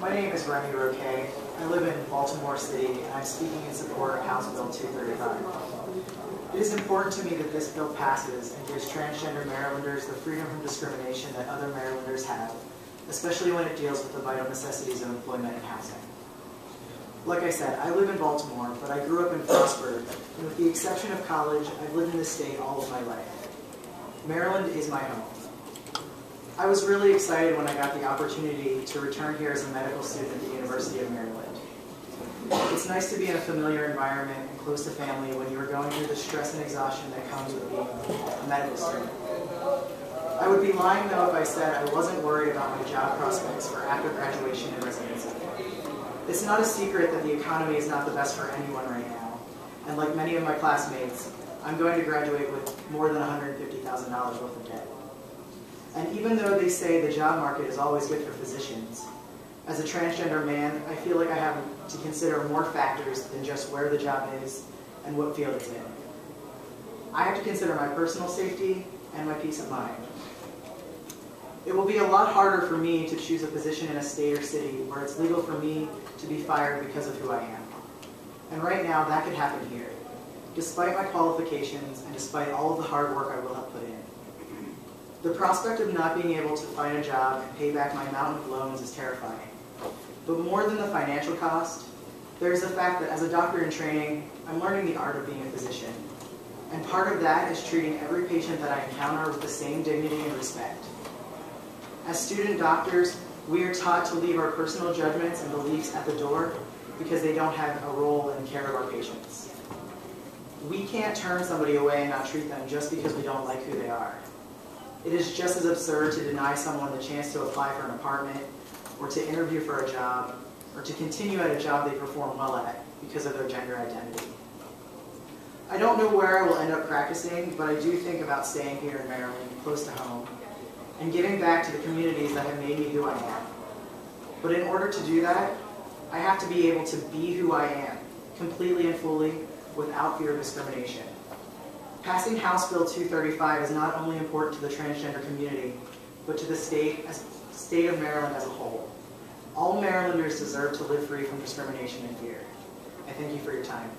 My name is Remy Roque. I live in Baltimore City, and I'm speaking in support of House Bill 235. It is important to me that this bill passes and gives transgender Marylanders the freedom from discrimination that other Marylanders have, especially when it deals with the vital necessities of employment and housing. Like I said, I live in Baltimore, but I grew up in Frostburg, and with the exception of college, I've lived in this state all of my life. Maryland is my home. I was really excited when I got the opportunity to return here as a medical student at the University of Maryland. It's nice to be in a familiar environment and close to family when you are going through the stress and exhaustion that comes with being a medical student. I would be lying though if I said I wasn't worried about my job prospects for after graduation and residency. It's not a secret that the economy is not the best for anyone right now, and like many of my classmates, I'm going to graduate with more than $150,000 worth of debt. And even though they say the job market is always good for physicians, as a transgender man, I feel like I have to consider more factors than just where the job is and what field it's in. I have to consider my personal safety and my peace of mind. It will be a lot harder for me to choose a position in a state or city where it's legal for me to be fired because of who I am. And right now, that could happen here, despite my qualifications and despite all of the hard work I will have put in. The prospect of not being able to find a job and pay back my mountain of loans is terrifying. But more than the financial cost, there is the fact that as a doctor in training, I'm learning the art of being a physician. And part of that is treating every patient that I encounter with the same dignity and respect. As student doctors, we are taught to leave our personal judgments and beliefs at the door because they don't have a role in the care of our patients. We can't turn somebody away and not treat them just because we don't like who they are. It is just as absurd to deny someone the chance to apply for an apartment, or to interview for a job, or to continue at a job they perform well at because of their gender identity. I don't know where I will end up practicing, but I do think about staying here in Maryland, close to home, and giving back to the communities that have made me who I am. But in order to do that, I have to be able to be who I am, completely and fully, without fear of discrimination. Passing House Bill 235 is not only important to the transgender community, but to the state of Maryland as a whole. All Marylanders deserve to live free from discrimination and fear. I thank you for your time.